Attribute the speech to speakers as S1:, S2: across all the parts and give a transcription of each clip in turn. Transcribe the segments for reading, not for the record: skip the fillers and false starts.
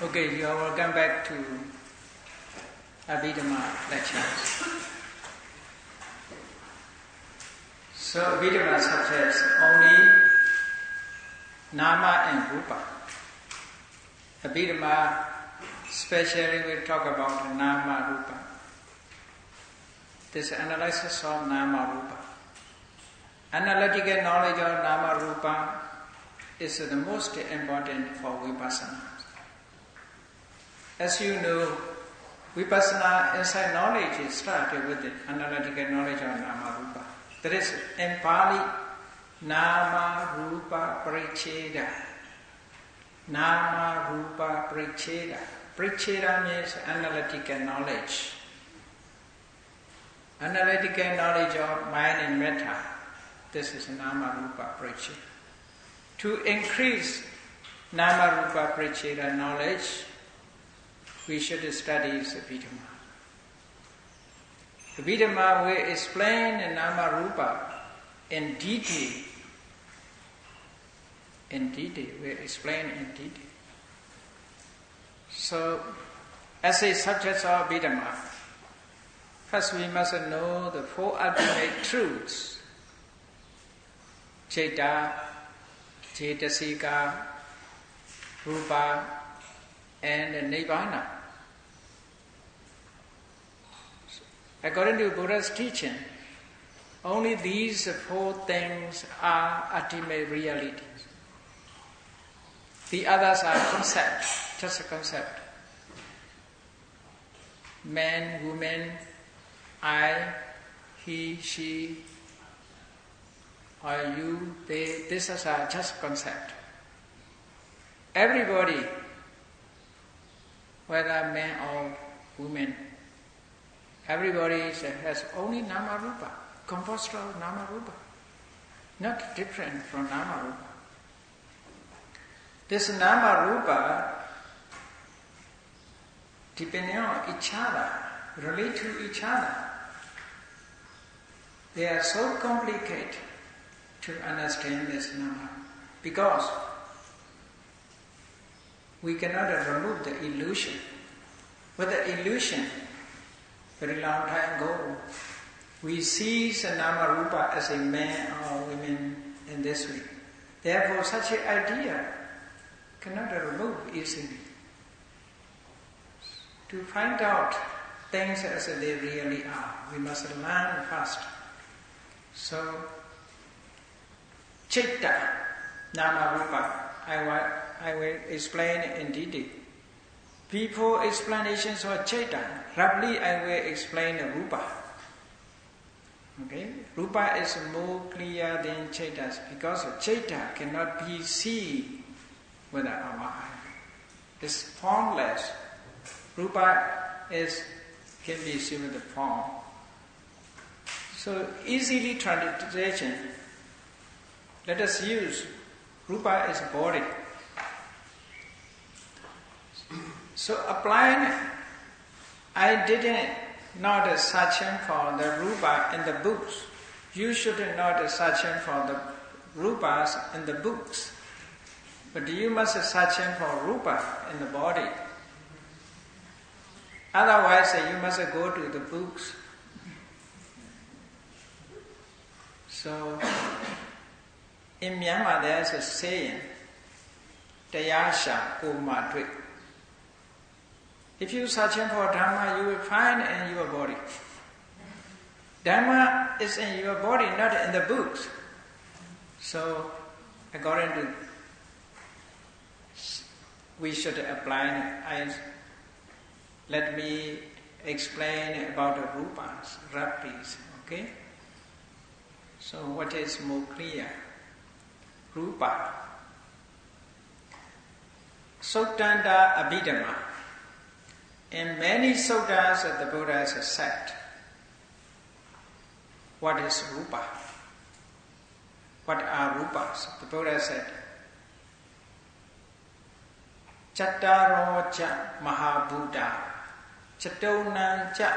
S1: Okay, you are welcome back to Abhidhamma lectures. So Abhidhamma subjects only Nama and Rupa. Abhidhamma especially we talk about Nama Rupa. This analysis of Nama Rupa. Analytical knowledge of Nama Rupa is the most important for Vipassana. As you know, Vipassana insight knowledge is started with the analytical knowledge of Nama Rupa. That is in Pali, Nama Rupa Paricheda. Nama Rupa Paricheda. Paricheda means analytical knowledge. Analytical knowledge of mind and matter. This is Nama Rupa Paricheda. To increase Nama Rupa Paricheda knowledge, we should study Abhidhamma. Abhidhamma will explain Nama Rupa in detail. In detail, we explain in detail. So, as a subject of Abhidhamma, first we must know the four ultimate truths. Citta, Cetasika, Rupa, and Nibbana. According to Buddha's teaching, only these four things are ultimate realities. The others are concepts, just a concept. Man, woman, I, he, she, or you, they, these are just concept. Everybody, whether man or woman, everybody has only Nama Rupa, composed of Nama Rupa, not different from Nama Rupa. This Nama Rupa, depending on each other, relate to each other. They are so complicated to understand this Nama, because we cannot remove the illusion. With the illusion, very long time ago, we see the Nama Rupa as a man or woman in this way. Therefore, such an idea cannot remove easily. To find out things as they really are, we must learn first. So, Citta, Nama Rupa, I will explain in detail. Before explanations of Citta, roughly I will explain the Rupa. Okay? Rupa is more clear than Citta because Citta cannot be seen with our eye. It's formless. Rupa can be seen with the form. So easily translation. Let us use Rupa is body. So applying, I didn't not searching for the Rupa in the books. You should not searching for the Rupas in the books. But you must searching for Rupa in the body. Otherwise, you must go to the books. So, in Myanmar, there's a saying, Tayasha Kumatri. If you searching for Dhamma, you will find in your body. Dhamma is in your body, not in the books. So, according to, we should apply. Let me explain about the Rupas, roughly. Okay. So, what is more clear? Rupa. Suttanta Abhidhamma. In many suttas that the Buddha has said, what is Rupa? What are Rupas? The Buddha said, Chattaro cha Mahabhuta, Chattonam cha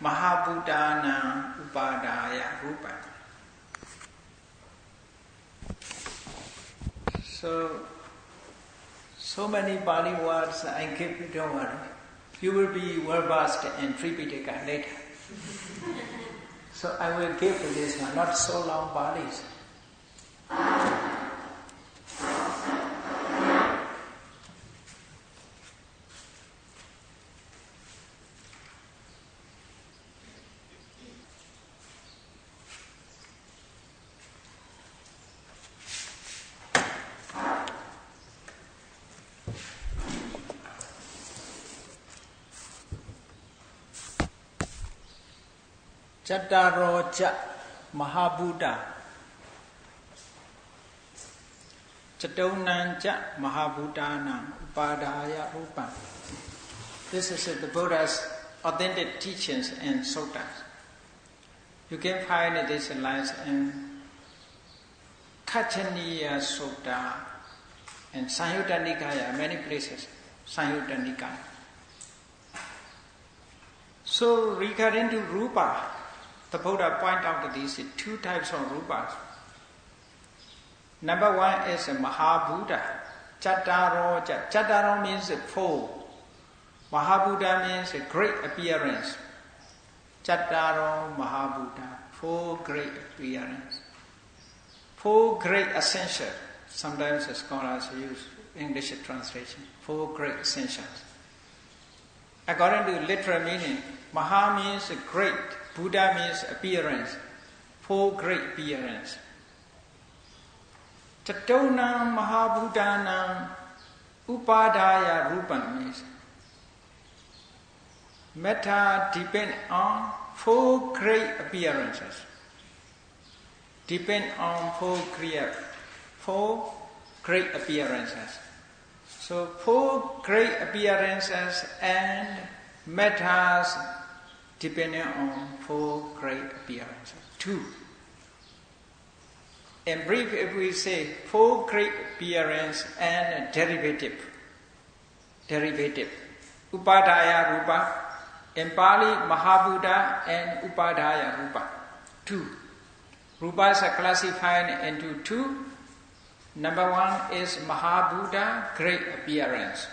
S1: Mahabhutanam upadaya Rupa. So So many Pali words I give you, don't worry. You will be well versed in Tripitaka later. So I will give you this one, not so long Palis. Chattaroja Mahabuddha Chatonanja Mahabuddhanam Upadaya Rupam. This is the Buddha's authentic teachings and suttas. You can find these lines in Kachaniya Sutta and Samyutta Nikaya, many places. Samyutta Nikaya. So regarding to Rupa, the Buddha point out these two types of rupas. Number one is Mahabuddha. Chattaroja. Chattaro means four. Mahabuddha means great appearance. Chattaro Mahabuddha. Four great appearance. Four great ascensions. Sometimes the scholars use English translation. Four great ascensions. According to literal meaning, Maha means great. Buddha means appearance, four great appearance. Chatonam Mahabuddhanam Upadaya Rupam means metta depend on four great appearances. Depend on four great appearances. So four great appearances and mettas depending on four great appearances. Two. In brief, if we say four great appearance and derivative. Upadaya Rupa. In Pali, Mahabuddha and Upadaya Rupa. Two. Rupas are classified into two. Number one is Mahabuddha, great appearance.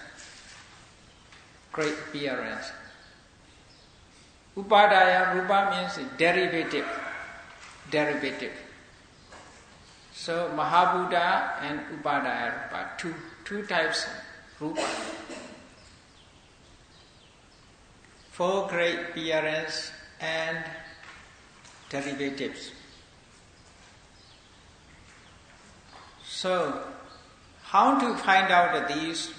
S1: Great appearance. Upadaya Rupa means derivative. So Mahabuddha and Upadaya Rupa, two types of Rupa. Four great appearance and derivatives. So, how to find out these?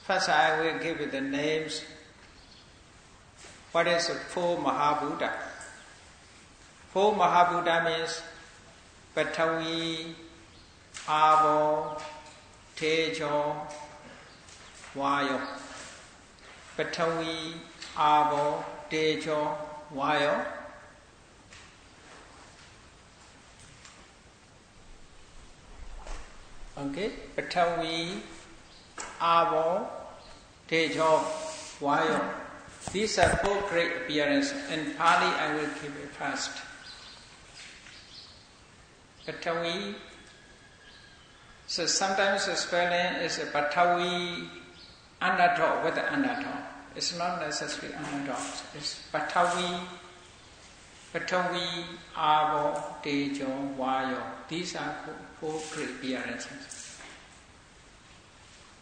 S1: First I will give you the names. What is four Mahabuddha? Four Mahabuddha means Patavi, Avo, Tejo, Vayo. Patavi, Avo, Tejo, Vayo. Okay, Patavi, Avo, Tejo, Vayo. These are four great appearances. In Pali, I will give it first. Patavi. So sometimes the spelling is Patavi Anato with the Anato. It's not necessarily Anato. It's Patavi, Avo, Tejo, Vayo. These are four great appearances.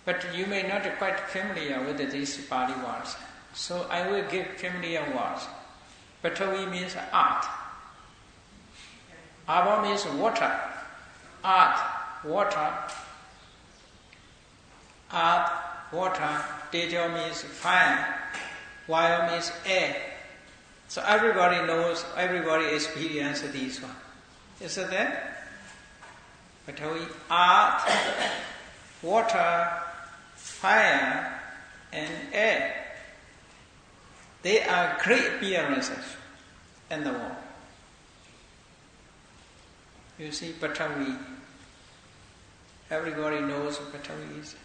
S1: But you may not be quite familiar with these Pali words. So I will give familiar words. Patavi means earth. Ava means water. Earth, water. Earth, water. Tejo means fire. Vayo means air. So everybody knows, everybody experiences these ones. Is it there? Patavi, earth, water, fire, and air. They are great appearances in the world. You see, Patavi. Everybody knows Patavi is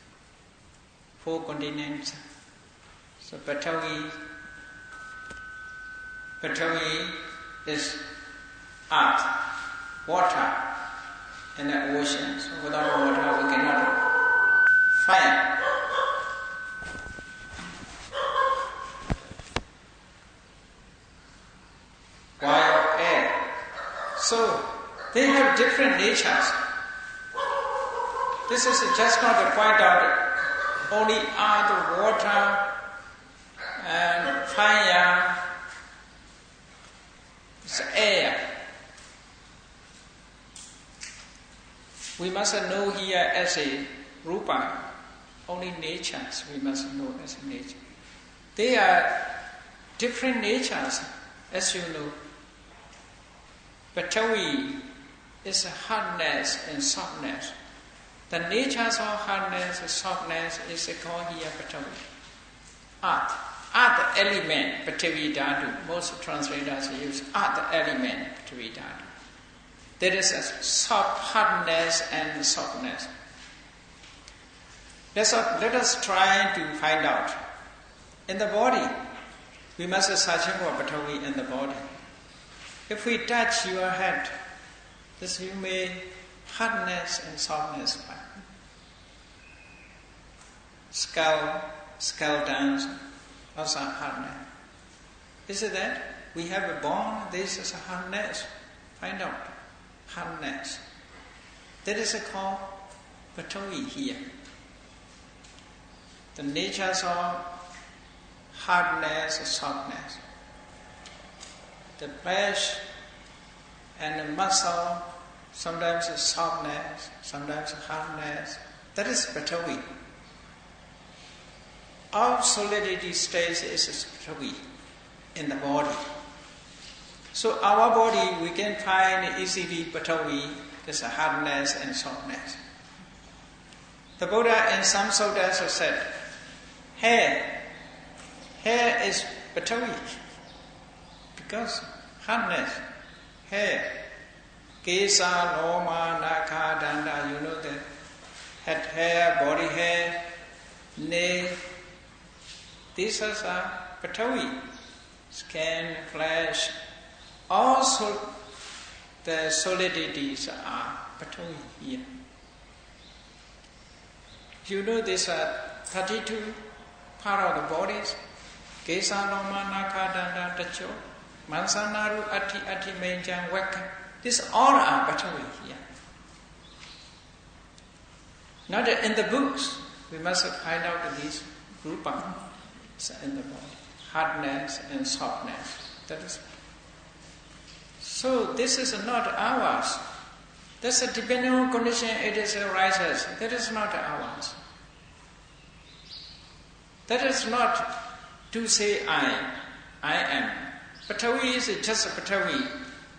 S1: four continents. So Patavi is earth, water, and the ocean. So without water we cannot fire, wild air. So they have different natures. This is just not to point out only earth, water, and fire, it's air. We must know here as a rupa, only natures we must know as a nature. They are different natures, as you know. Patavi is hardness and softness. The natures of hardness and softness is called here Patavi. Earth. Earth element, Patavi Dhatu. Most translators use earth element, Patavi Dhatu. There is a soft hardness and softness. Let us try to find out. In the body, we must search for Patavi in the body. If we touch your head, this you may hardness and softness. Skeletons, also hardness. Is it that? We have a bone, this is a hardness. Find out. Hardness. That is called Patavi here. The natures of hardness and softness. The flesh and the muscle, sometimes it's softness, sometimes hardness. That is Patavi. All solidity states is Patavi in the body. So our body, we can find easily Patavi, there's a hardness and softness. The Buddha in some suttas has said, hair is Patavi, because hardness, hair, kesa, loma, naka, danda, you know that head hair, body hair, nail, these are Patavi, skin, flesh. Also, the solidities are Patavi here. You know these are 32 part of the bodies. Kesa, loma, naka, danda, tacho, mansanaru, ati, menjan, weka. These all are Patavi here. Not in the books. We must find out these rupa in the body. Hardness and softness. That is. So this is not ours. That's a depending on condition it is arises. That is not ours. That is not to say I am. Patavi is just a Patavi.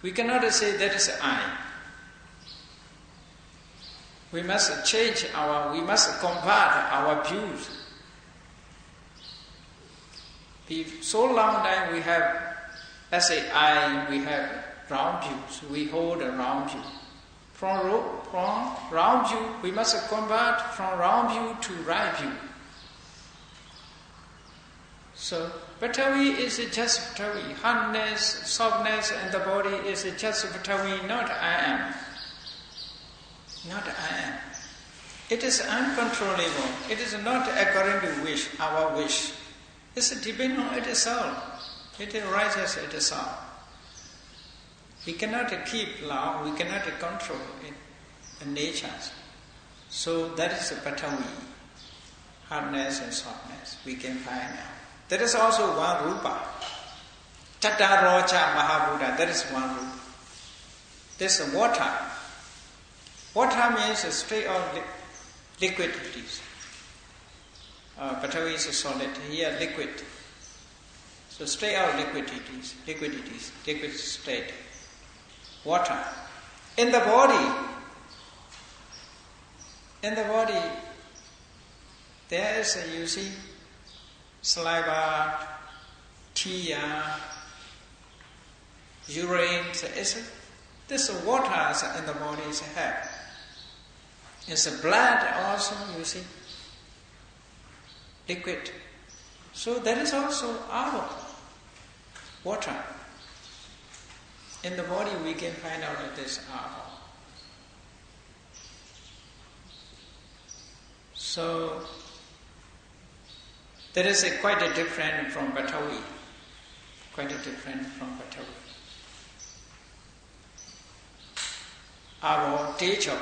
S1: We cannot say that is I. We must change we must convert our views. So long time we have, let's say I, we have round views. We hold a round view. From round view, we must convert from round view to right view. So, Patavi is just Patavi. Hardness, softness in the body is just Patavi, not I am. Not I am. It is uncontrollable. It is not according to our wish. It's depending on itself. It arises itself. We cannot keep law, we cannot control it, the natures. So that is a Patavi, hardness and softness, we can find out. There is also one rupa. Tattarocha Mahabuddha, that is one rupa. There's water. Water means a straight of liquidities. Patavi is solid, here liquid. So straight out liquidities, liquid state. Water. In the body, there is you see, saliva, tear, urine. This water in the body is have. It's blood also, you see, liquid. So that is also our water. In the body we can find out that this our. So there is quite a different from Batavi. Quite a different from Batavi. Our nature,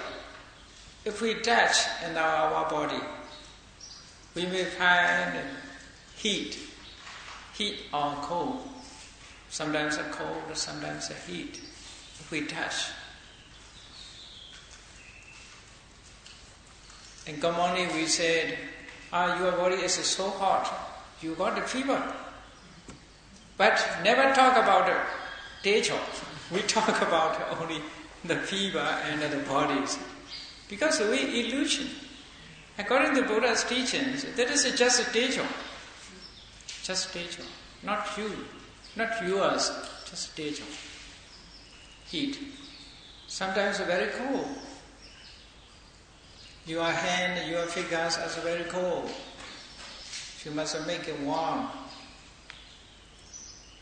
S1: if we touch in our body, we may find heat or cold. Sometimes a cold, sometimes a heat. If we touch. And commonly we said, your body is so hot, you got a fever. But never talk about the nature. We talk about only the fever and the bodies. Because we illusion. According to Buddha's teachings, that is just a nature. Just nature. Not you. Not yours. Just nature. Heat. Sometimes very cold. Your hand, your fingers are very cold. You must make it warm.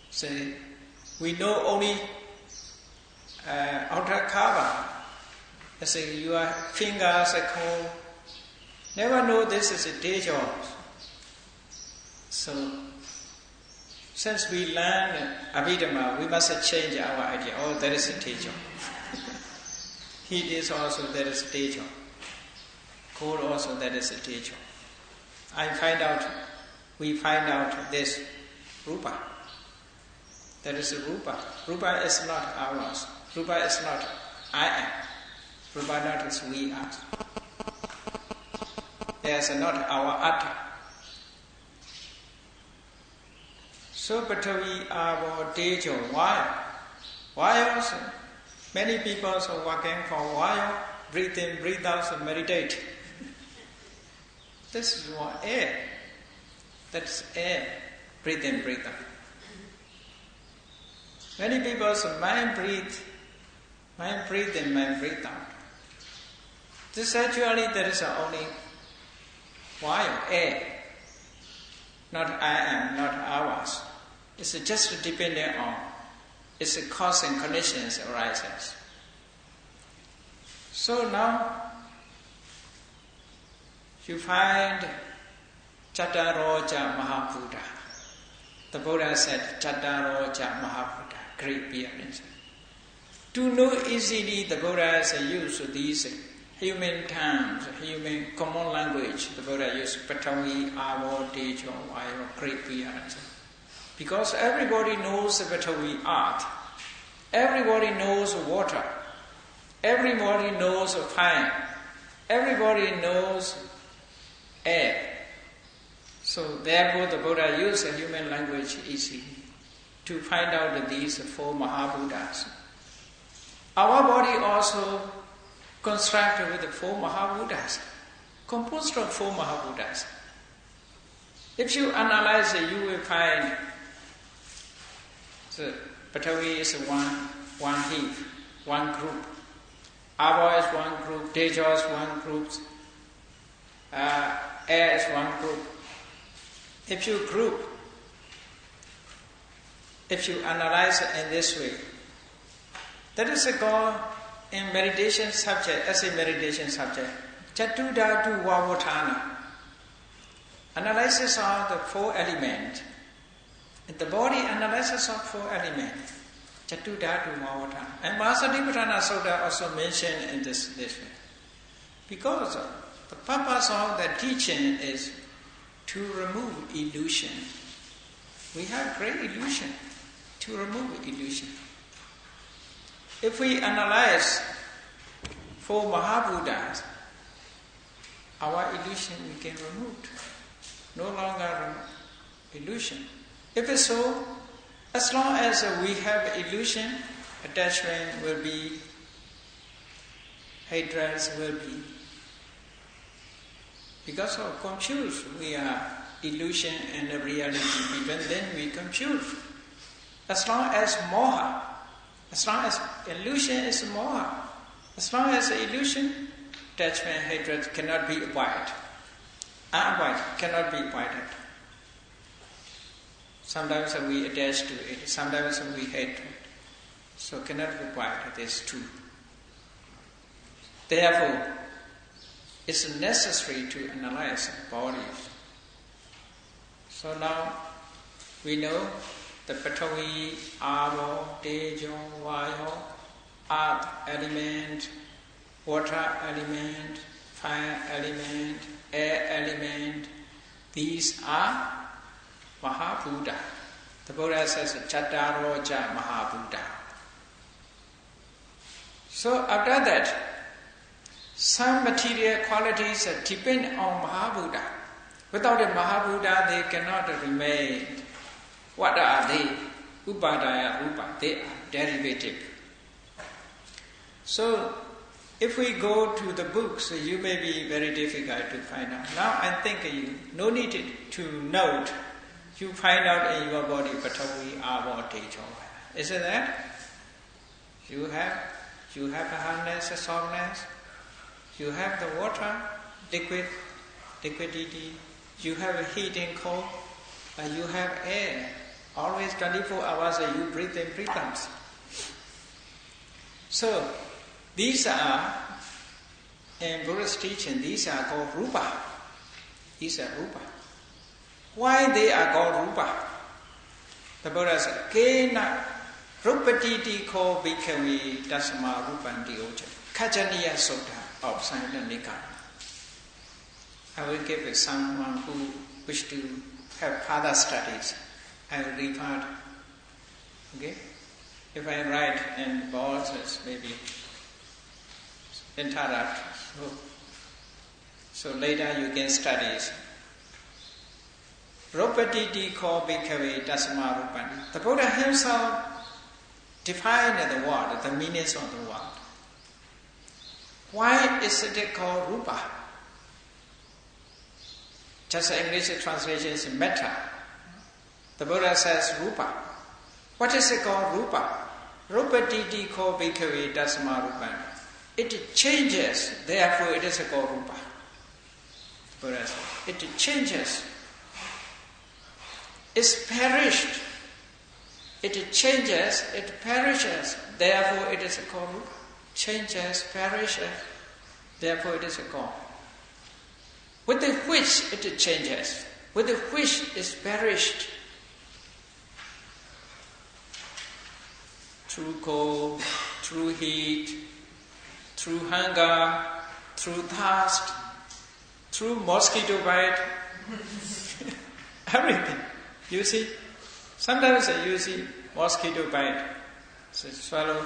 S1: Say, we know only outer cover. I say, your fingers are cold. Never know this is a day job. So, since we learn Abhidhamma, we must change our idea. Oh, that is a day job. Heat is also, that is a day job. Cold also, that is a day job. We find out this rupa. That is a rupa. Rupa is not ours. Rupa is not I am. Rupa not is we are. There's not our atta. So, but we are teacher. Why? Why also? Many people are working for a while, breathe in, breathe out, and meditate. This is what air. That's air. Breathe in, breathe out. Many people say, mind breathe in, mind breathe out. This actually, there is only while air. Not I am, not ours. It's just dependent on, it's a cause and conditions arises. So now, you find Chattaroja Mahabuddha. The Buddha said, Chattaroja Mahabuddha, great beings. To know easily, the Buddha has used these human terms, human common language. The Buddha used Patavi, Avo, Tejo, Vayo, great beings. Because everybody knows the Patavi art. Everybody knows water. Everybody knows fire. Everybody knows air. So therefore the Buddha used a human language easily to find out these four Mahabuddhas. Our body also constructed with the four Mahabuddhas, composed of four Mahabuddhas. If you analyze it, you will find the Patavi is one heap, one group. Ava is one group, Tejo is one group, air is one group. If you analyze it in this way, that is a goal in meditation subject, as a meditation subject. Chatudhatu Vavotana. Analysis of the four elements. The body analysis of four elements. Chatudhatu Vavotana. And Mahasadipatthana Sutta also mentioned in this way. Because the purpose of the teaching is to remove illusion. We have great illusion. To remove illusion. If we analyze four Mahabuddhas, our illusion we can remove. No longer illusion. If it's so, as long as we have illusion, attachment will be, hatred will be. Because of confused, we are illusion and the reality. Even then we confuse. As long as moha, as long as illusion is moha, as long as illusion, attachment, hatred cannot be avoided. Unavoided, cannot be avoided. Sometimes we attach to it, sometimes we hate it. So cannot be avoided, these two. Therefore, it's necessary to analyze bodies. So now we know the Patavi, Avo, Tejo, Vayo, earth element, water element, fire element, air element. These are Mahabhuta. The Buddha says Chattaroja Mahabhuta. So after that, some material qualities depend on Mahabhuta. Without the Mahabhuta, they cannot remain. What are they? Upadaya Rupa. They are derivative. So, if we go to the books, you may be very difficult to find out. Now I think you no need to note. You find out in your body Patavi, Avo, Tejo. Isn't that? You have a hardness, a softness. You have the water, liquidity. You have a heat and cold. You have air. Always 24 hours you breathe in, breathe out. So, these are, in Buddhist teaching, these are called rupa. These are rupa. Why they are called rupa? The Buddha said, Kena rupatiti ko bhikkhave tasma rupanti oja. Kajaniya Sutta of Silent Nikaya. I will give it someone who wish to have further studies. I will refer. Okay? If I write in boards, it's maybe interrupt. So later you can study it. Rupatiti ko bhikkhave tasma rupanti. The Buddha himself defined the word, the meanings of the word. Why is it called rupa? Just English translation is metta. The Buddha says rupa. What is it called rupa? Rupatiti ko bhikkhave tasma rupanti. It changes, therefore it is called rupa. Buddha says, it changes. It's perished. It changes, it perishes, therefore it is called rupa. Changes, perishes, therefore it is called. With which it changes, with which is perished. Through cold, through heat, through hunger, through thirst, through mosquito bite, everything. You see, sometimes you see mosquito bite, so swallow,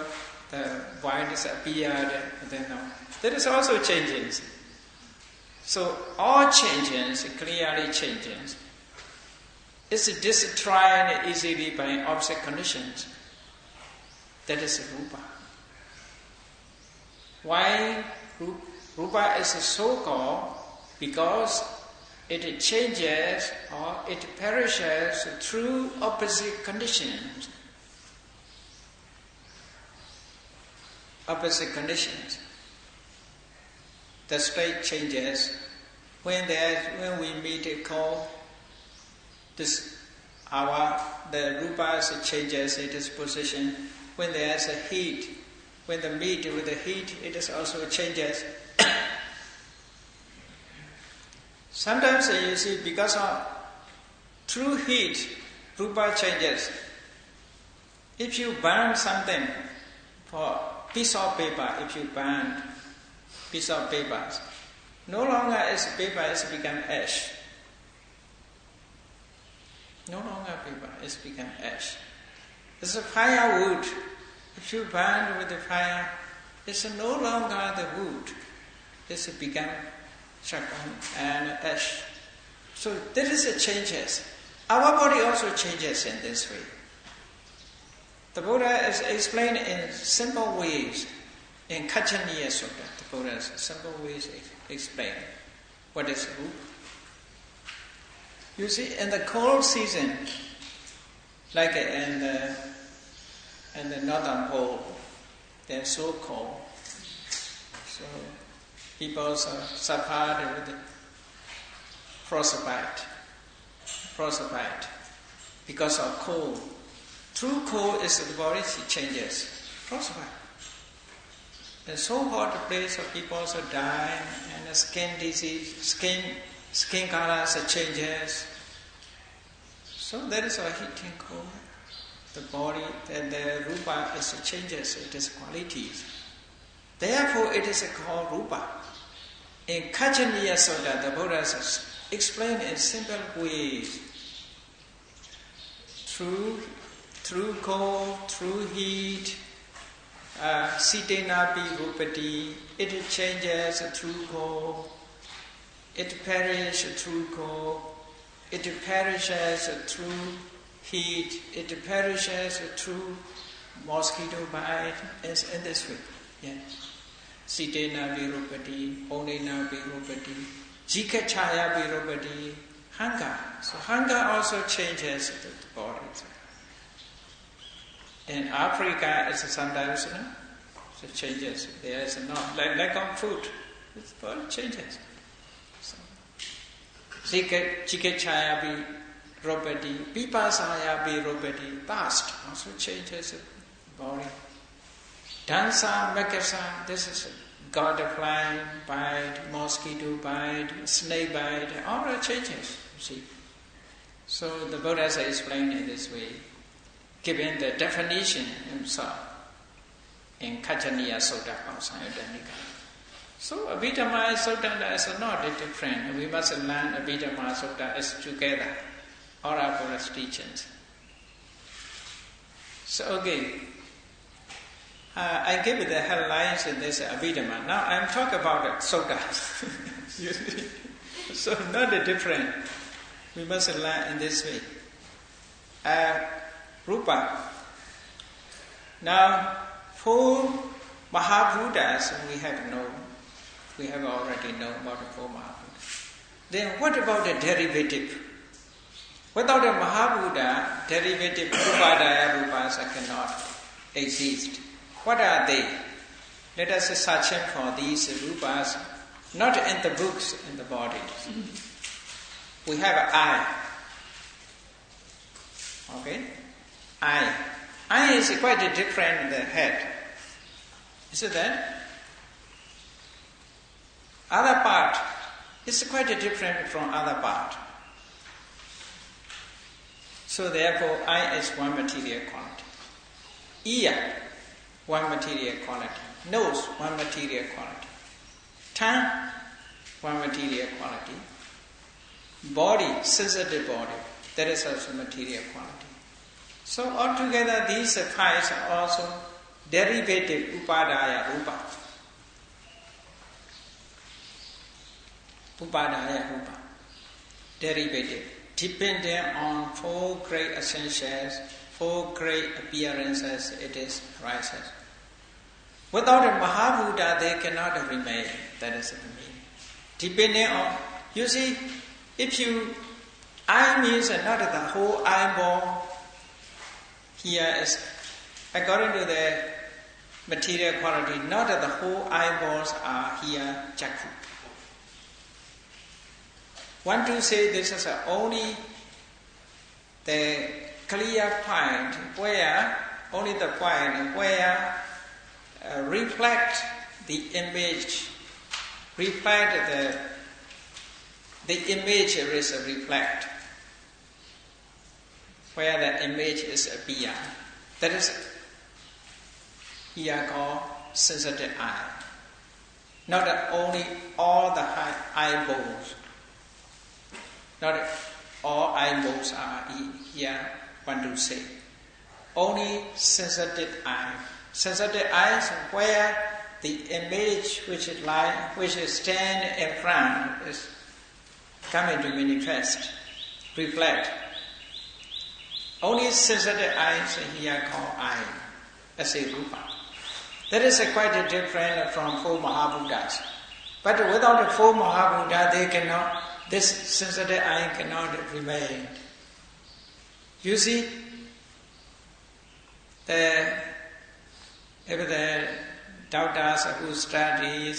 S1: the bite is appeared, and then there is also changes. So all changes, clearly changes. It's destroyed easily by object conditions. That is rupa. Why rupa is so called? Because it changes or it perishes through opposite conditions. Opposite conditions. The state changes. When we meet a cold, the rupa changes its position. When there is a heat, when the meet with the heat, it is also changes. Sometimes you see, because of through heat, rupa changes. If you burn something for piece of paper, if you burn piece of paper, no longer is paper, it's become ash. No longer paper, it's become ash. It's a firewood. If you burn with the fire, it's no longer the wood. It's become charcoal and ash. So there is a changes. Our body also changes in this way. The Buddha is explained in simple ways. In Kachaniya Sutta, the Buddha is simple ways explain what is rupa. You see, in the cold season, like in the northern pole, they're so cold. So people suffered with frostbite because of cold. Through cold is the body changes. Frostbite. The so hot place of people also die, and the skin disease, skin colors changes. So that is a heating cold. The body, the rupa is changes, it is qualities. Therefore, it is called rupa. In Kajaniya Sutta, the Buddha has explained in simple ways. Through cold, through heat, Sitenapi Rupati, it changes through cold, it perishes through cold, it perishes through heat, it perishes through mosquito bite, as in this way. Yeah. Sitenapi Rupati, Oninapi Rupati, Jikachaya Rupati, hunger. So hunger also changes the body. In Africa, it's sometimes, it changes. There is not lack of food. Its body changes. So, Jikachaya Rupati, Vipassana Rupati, thirst also changes the body. Dansa, Makasa, this is butterfly bite, mosquito bite, snake bite, all the changes, you see. So the Buddha has explained in this way, giving the definition himself in Kajaniya Sutta of Sayadanika. So Abhidhamma and Sutta is not different. We must learn Abhidhamma and Sutta is together, all our Buddhist teachings. So okay. I give the headlines in this Abhidhamma. Now I'm talking about Sutta. You see? So not different. We must learn in this way. Rupa. Now, four Mahabuddhas we have already known about the four Mahabuddhas. Then what about the derivative? Without a Mahabuddha, derivative Upadaya Rupas cannot exist. What are they? Let us search for these rupas, not in the books, in the body. We have an eye. Okay? Eye. Eye is quite different than the head. Is it that? Other part is quite different from other part. So therefore, eye is one material quality. Ear, one material quality. Nose, one material quality. Tongue, one material quality. Body, sensitive body, that is also material quality. So altogether these five are also derivative upadaya rupa. Upadaya rupa. Derivative. Depending on four great essentials, four great appearances, it is rises. Without a Mahabuddha, they cannot remain. That is the meaning. Depending on, you see, eye means not the whole eyeball. Here is, according to the material quality, not the whole eyeballs are here jakku. Want to say this is only the clear point where, only the point where reflect the image, reflect the image is a reflect, where the image is appear. That is here called sensitive eye. Not only all the eyeballs. Not all eyeballs are here, one to say. Only sensitive eye. Sensitive eyes where the image which is stand in front is coming to manifest, reflect. Only sensitive eyes here called eye, as a rupa. That is quite different from four Mahabuddhas. But without the four Mahabuddhas, they cannot. This sensitive eye cannot remain. You see, if the doctors who study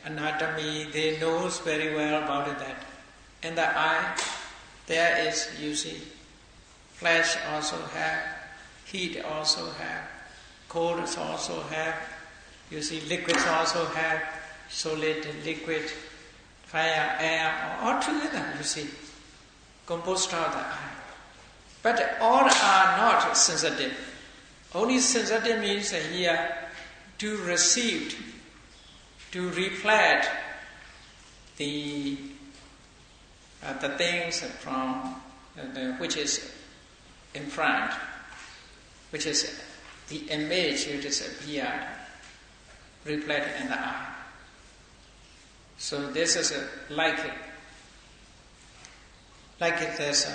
S1: anatomy, they know very well about that. In the eye, there is, you see, flesh also have, heat also have, cold also have, You see, liquids also have solid, liquid, fire, air, all together, you see, composed of the eye. But all are not sensitive. Only sensitive means here to receive, to reflect the things from which is in front, which is the image which is appeared, reflected in the eye. So this is like there's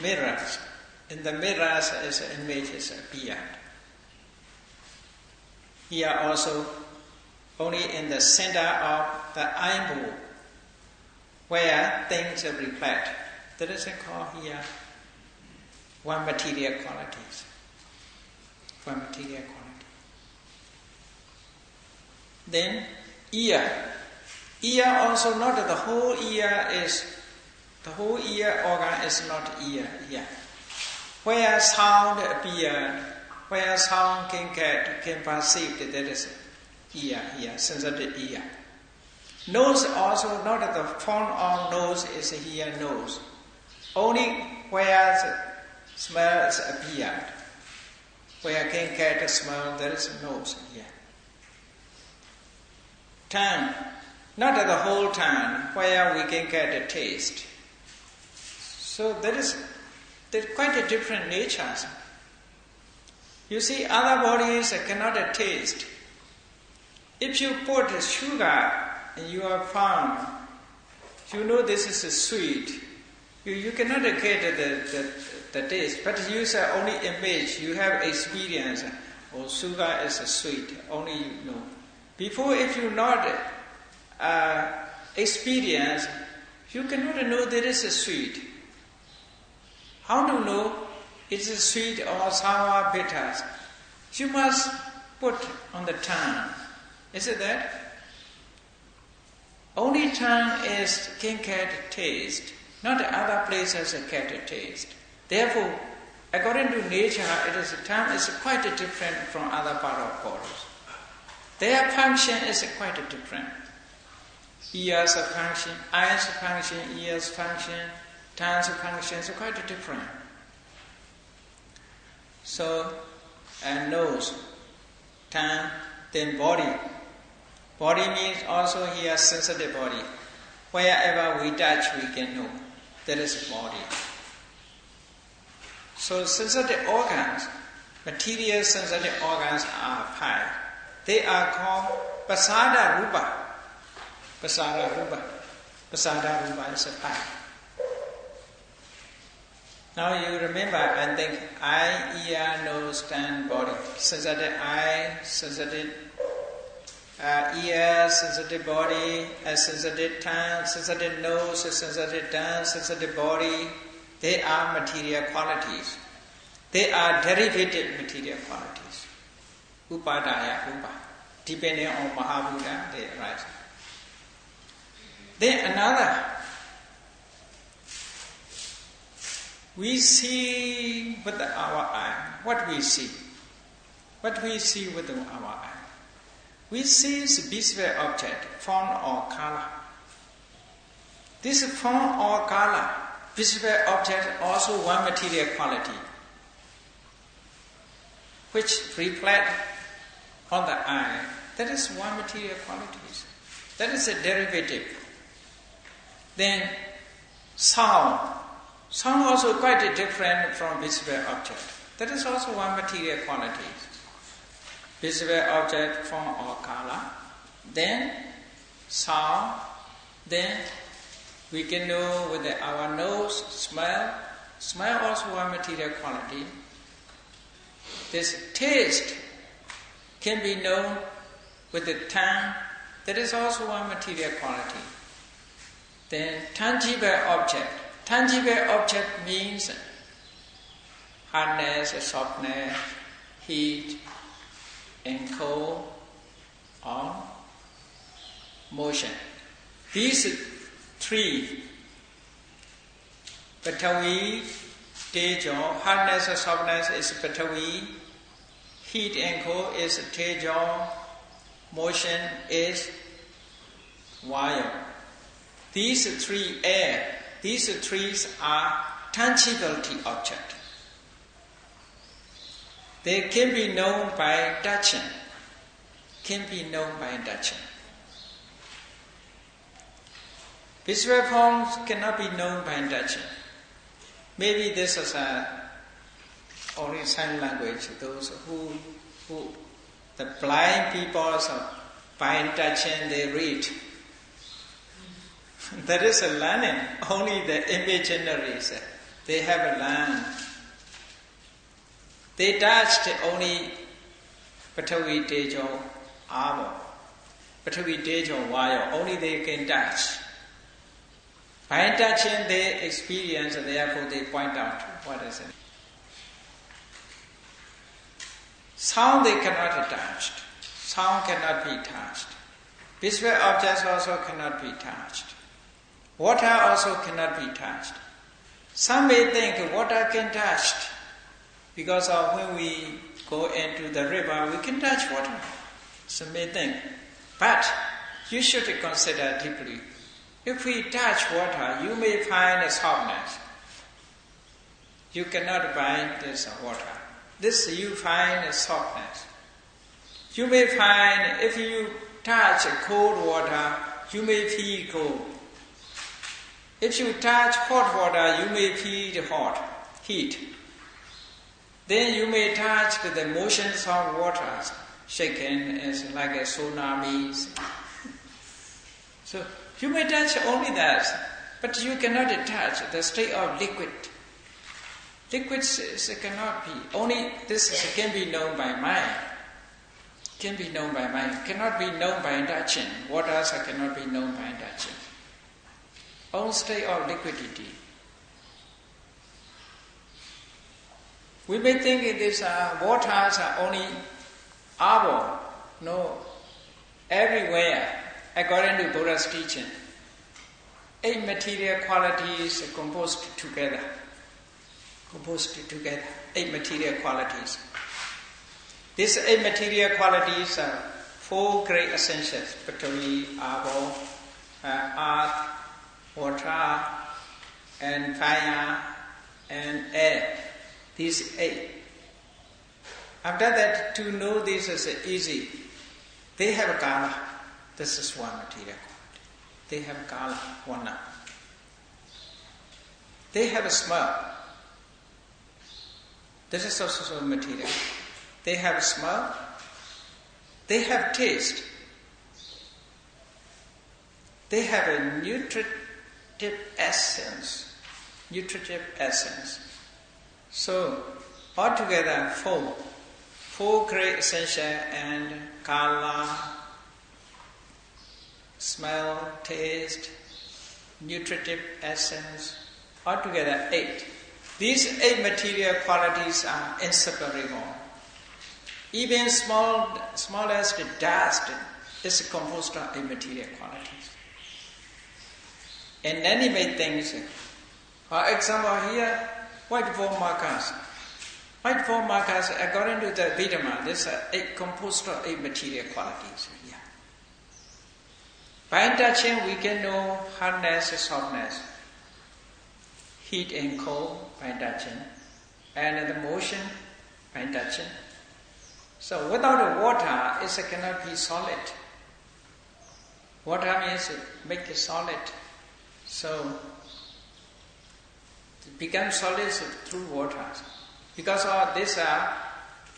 S1: mirrors. In the mirrors, as images appeared. Here also, only in the center of the eyeball, where things reflect. That is called here one material qualities. One material quality. Then ear. Ear also not the whole ear is the whole ear organ is not ear here. Where sound appeared, where sound can perceive, that is ear here, sensitive ear. Nose also not the form of nose is here nose. Only where smells appeared, where can get smell, there is nose here. Tongue, not the whole tongue, where we can get a taste. So there's quite a different natures. You see, other bodies cannot taste. If you put sugar in your palm, you know this is sweet. You cannot get the taste, but you use only image. You have experience. Oh, sugar is sweet. Only you know. Before, if you not experience, you cannot know that it is sweet. How to know it is sweet or sour, bitter? You must put on the tongue. Is it that? Only tongue can get taste, not other places get taste. Therefore, according to nature, tongue is quite different from other part of bodies. Their function is quite different. Ears function, eyes function, ears function, tongue's function is quite different. So, and nose, tongue, then body. Body means also here sensitive body. Wherever we touch, we can know. That is body. So sensitive organs, material sensitive organs are five. They are called Pasada Rupa. Pasada Rupa. Pasada Rupa is a five. Now you remember and think eye, ear, nose, tongue, body. Sensitive eye, sensitive ear, sensitive body, sensitive tongue, sensitive nose, sensitive tongue, sensitive body. They are material qualities. They are derivative material qualities. Upadaya Rupa. Depending on Mahabuddha, they arise. Then another. We see with our eye. What we see? What we see with our eye? We see is visible object, form or color. This form or color, visible object, also one material quality, which reflect on the eye. That is one material qualities. That is a derivative. Then sound. Sound also quite different from visible object. That is also one material quality. Visible object, form or color. Then sound. Then we can know with our nose, smell. Smell also one material quality. This taste can be known with the tongue. That is also one material quality. Then tangible object. Tangible object means hardness, softness, heat, and cold, or motion. These three, Patavi, Tejo, hardness or softness is Patavi, heat and cold is Tejo, motion is vayu. These three are tangibility object. They can be known by touching. Visual forms cannot be known by touching. Maybe this is only sign language. Those who the blind people, by touching they read. That is a learning. Only the imaginaries, they have learned. They touched only Patavi Tejo Avo. Patavi Tejo Vayu. Only they can touch. By touching they experience, therefore they point out what is it. Sound they cannot be touched. Sound cannot be touched. Visual objects also cannot be touched. Water also cannot be touched. Some may think water can touch because of when we go into the river, we can touch water. Some may think. But you should consider deeply. If we touch water, you may find a softness. You cannot find this water. This you find a softness. You may find if you touch cold water, you may feel cold. If you touch hot water, you may feel heat. Then you may touch the motions of waters, shaking as like a tsunamis. So you may touch only that, but you cannot touch the state of liquid. Liquids cannot be. Only this can be known by mind. Can be known by mind. Cannot be known by touching. Waters cannot be known by touching. Own state of liquidity. We may think these waters are only arbor. No, everywhere, according to Buddha's teaching. 8 material qualities are composed together. 8 material qualities. These 8 material qualities are 4 great essentials: Patavi, Abo, earth, water, and fire, and air. These 8. After that, to know this is easy. They have kala. This is one material quality. They have kala, wana. They have a smell. This is also material. They have smell. They have taste. They have a nutritive essence. So, altogether 4. 4 great essential and kala, smell, taste, nutritive essence, altogether 8. These 8 material qualities are inseparable. Even smallest dust is composed of 8 material qualities. Inanimate things, for example here, white ball markers. White ball markers, according to the Abhidhamma, this are 8 composed of 8 material qualities. Yeah. By touching, we can know hardness, softness, heat and cold by touching, and the motion by touching. So without the water, it cannot be solid. Water means make it solid. So it becomes solid through water. Because of this,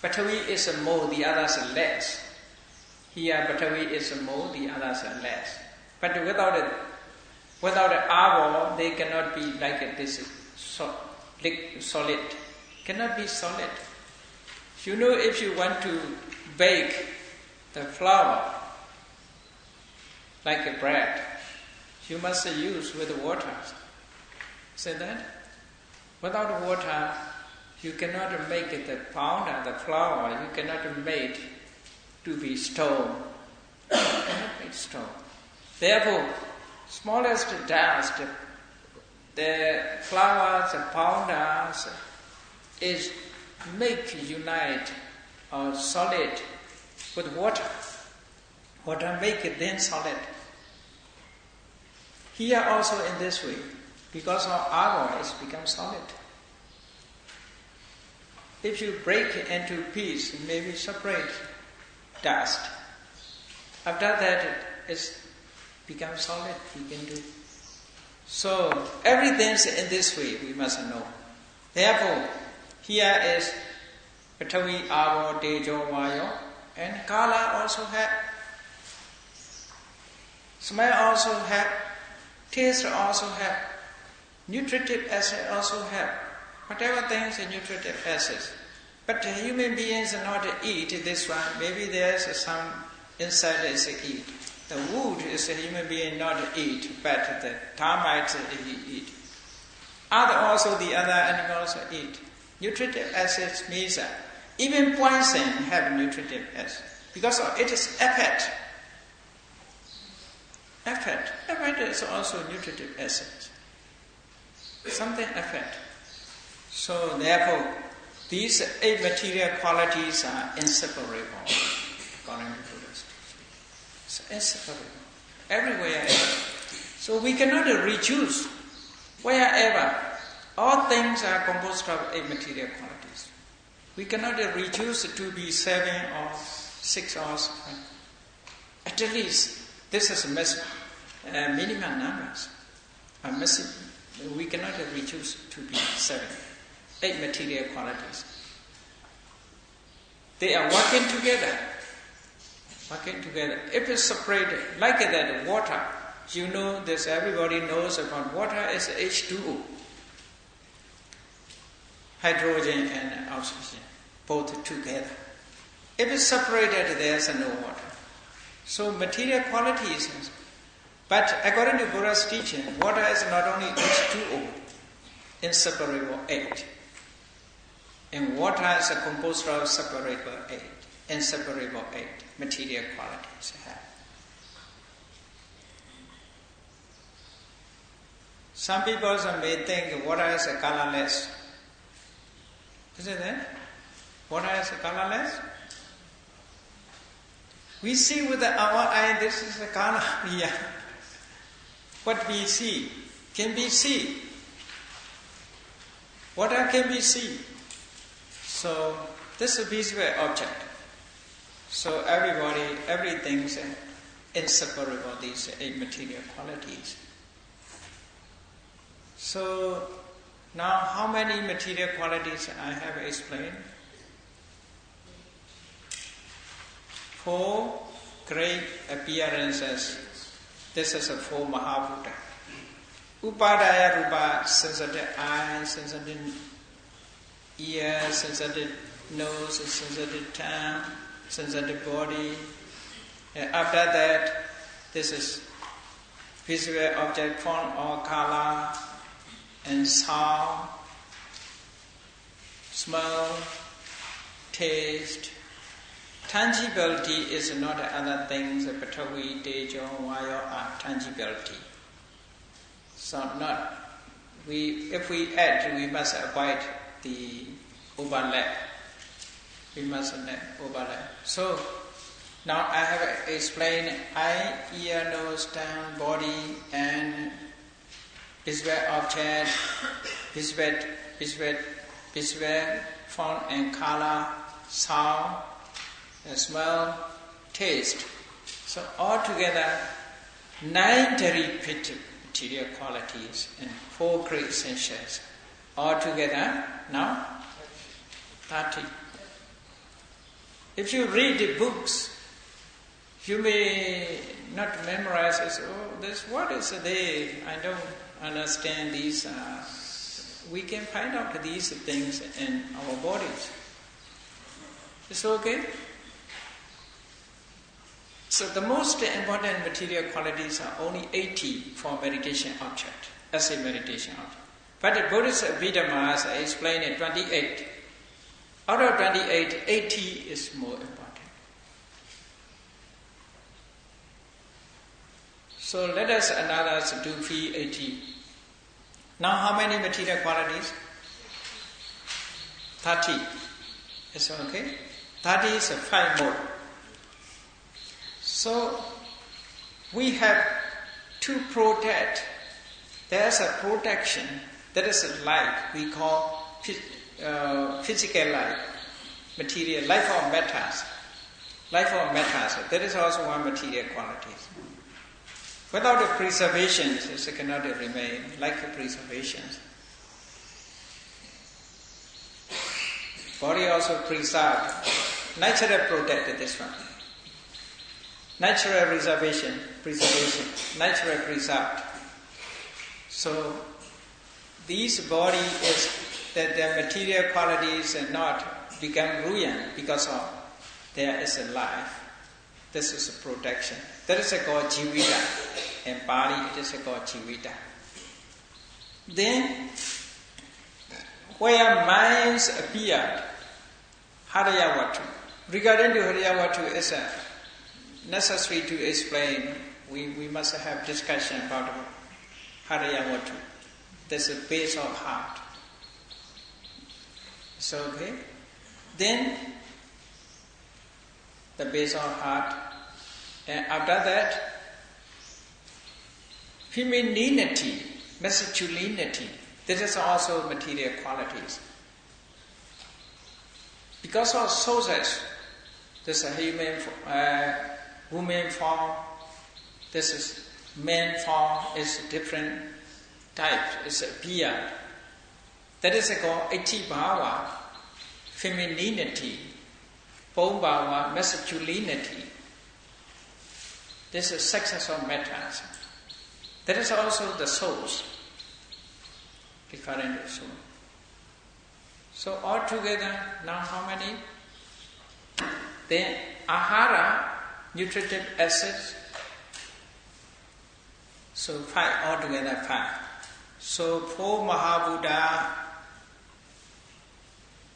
S1: Patavi is more, the others are less. Here Patavi is more, the others are less. But without the arbor, they cannot be like this solid. Cannot be solid. You know, if you want to bake the flour like a bread, you must use with water. Say that? Without water, you cannot make it the powder, the flour, you cannot make to be stone. You cannot make stone. Therefore, smallest dust, the flowers, the powders, is make unite or solid with water. Water make it then solid. Here also in this way, because of ardor, it's become solid. If you break it into pieces, maybe separate dust. After that, it's become solid. You can do. So everything's in this way. We must know. Therefore, here is Patavi, Avo, Tejo, Vayo, and Kala also have. Smell also have. Taste also have. Nutritive acid also have. Whatever things are nutritive acids. But human beings are not eat this one. Maybe there's some insect is eat. The wood is a human being not eat, but the termites eat. Also the other animals eat. Nutritive acids means even poison have nutritive acid. Because it is effort. Effort is also nutritive acid. Something effort. So therefore, these 8 material qualities are inseparable, according to Buddhist. It's inseparable. Everywhere. So we cannot reduce. Wherever, all things are composed of 8 material qualities. We cannot reduce it to be 7 or 6 or 7. At least, this is minimum numbers. We cannot reduce to be 7. 8 material qualities. They are working together. If it's separated, like that water, you know this, everybody knows about water is H2O. Hydrogen and oxygen, both together. If it's separated, there's no water. So material qualities, but according to Buddha's teaching, water is not only H2O, inseparable 8. And water is composed of inseparable 8 material qualities. Some people may think water is colorless. Isn't it? Water is colorless. We see with our eye, this is a color here. What we see can be seen. Water can be seen. So this is a visual object. So everything's inseparable, these 8 material qualities. So now how many material qualities I have explained? 4 great appearances. This is a 4 Mahabhuta. Upadaya Rupa, sensitive eye, sensitive ear, sensitive nose, sensitive tongue, sensitive body. And after that, this is visual object, form or color, and sound, smell, taste. Tangibility is not other things, Patavi, Tejo, Vayo are tangibility. So if we add, we must avoid the overlap. We must not overlap. So now I have explained eye, ear, nose, tongue, body, and visual object, visual form and color, sound, smell, taste. So altogether 9 derivative material qualities and 4 great essentials. Altogether now 30. If you read the books, you may not memorize it. What is there? I don't understand these. We can find out these things in our bodies. It's okay? So the most important material qualities are only 80 for meditation object, as a meditation object. But the Buddhist Abhidhamma has explained it 28. Out of 28, 80 is more important. So let us another do fee 80. Now how many material qualities? 30. Is it okay? 30 is 5 more. So we have to protect. There's a protection. That is a life we call physical life, material, life of matters. Life of matters. That is also one material quality. Without the preservation, it cannot remain like a preservation. Body also preserved. Natural protected this one. Natural preservation, natural preserved. So, this body is that the material qualities are not become ruined because of there is a life. This is a protection. That is called jivita. In Pali, it is called jivita. Then, where minds appeared, Harayavatu. Regarding to Harayavatu, is necessary to explain. We must have discussion about Harayavatu. That's the base of heart. So, okay. Then, the base of heart. And after that, femininity, masculinity. That is also material qualities. Because of sources, there's a human, woman form, this is man form, is different type, it's appeared. That is called Iti-bhava, femininity, Pom-bhava, masculinity. This is sexes of matters. That is also the souls, referring to soul. So altogether, now how many? Then ahara, nutritive acids. So 5 altogether, 5. So 4 Mahabuddha,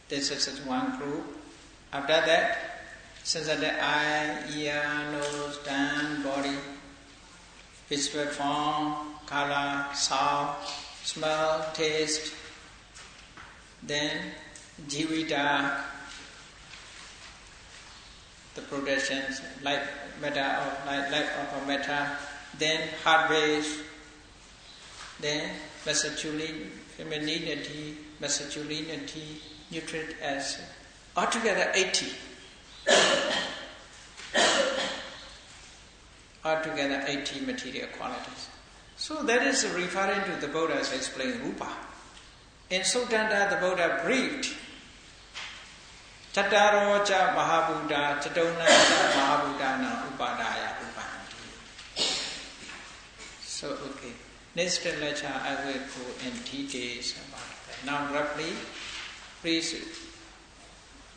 S1: this is one group. After that, since the eye, ear, nose, tongue, body, visual form, color, sound, smell, taste, then jivita, the protections, life matter or life of matter, then heart base, then femininity, masculinity, nutrient acid. Altogether 80. Altogether 80 material qualities. So that is referring to the Buddha's explained rupa. In Suttanta, the Buddha briefed Chattaro cha Mahabuddha, Chatona cha Mahabuddha na Upadaya Upanti. So, okay. Next lecture I will go in details about that. Now, roughly, please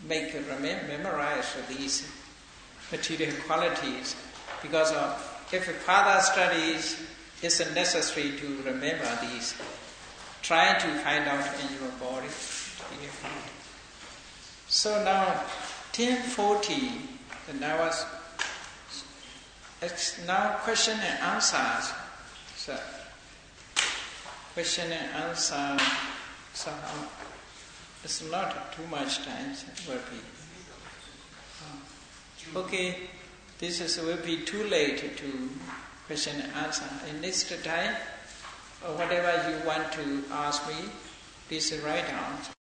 S1: memorize these material qualities, because if further studies is necessary to remember these. Try to find out in your body. So now 10:40, and it's now question and answers. So question and answer. So it's not too much time. It will be. Okay, will be too late to question and answer. And next time, or whatever you want to ask me, please write down.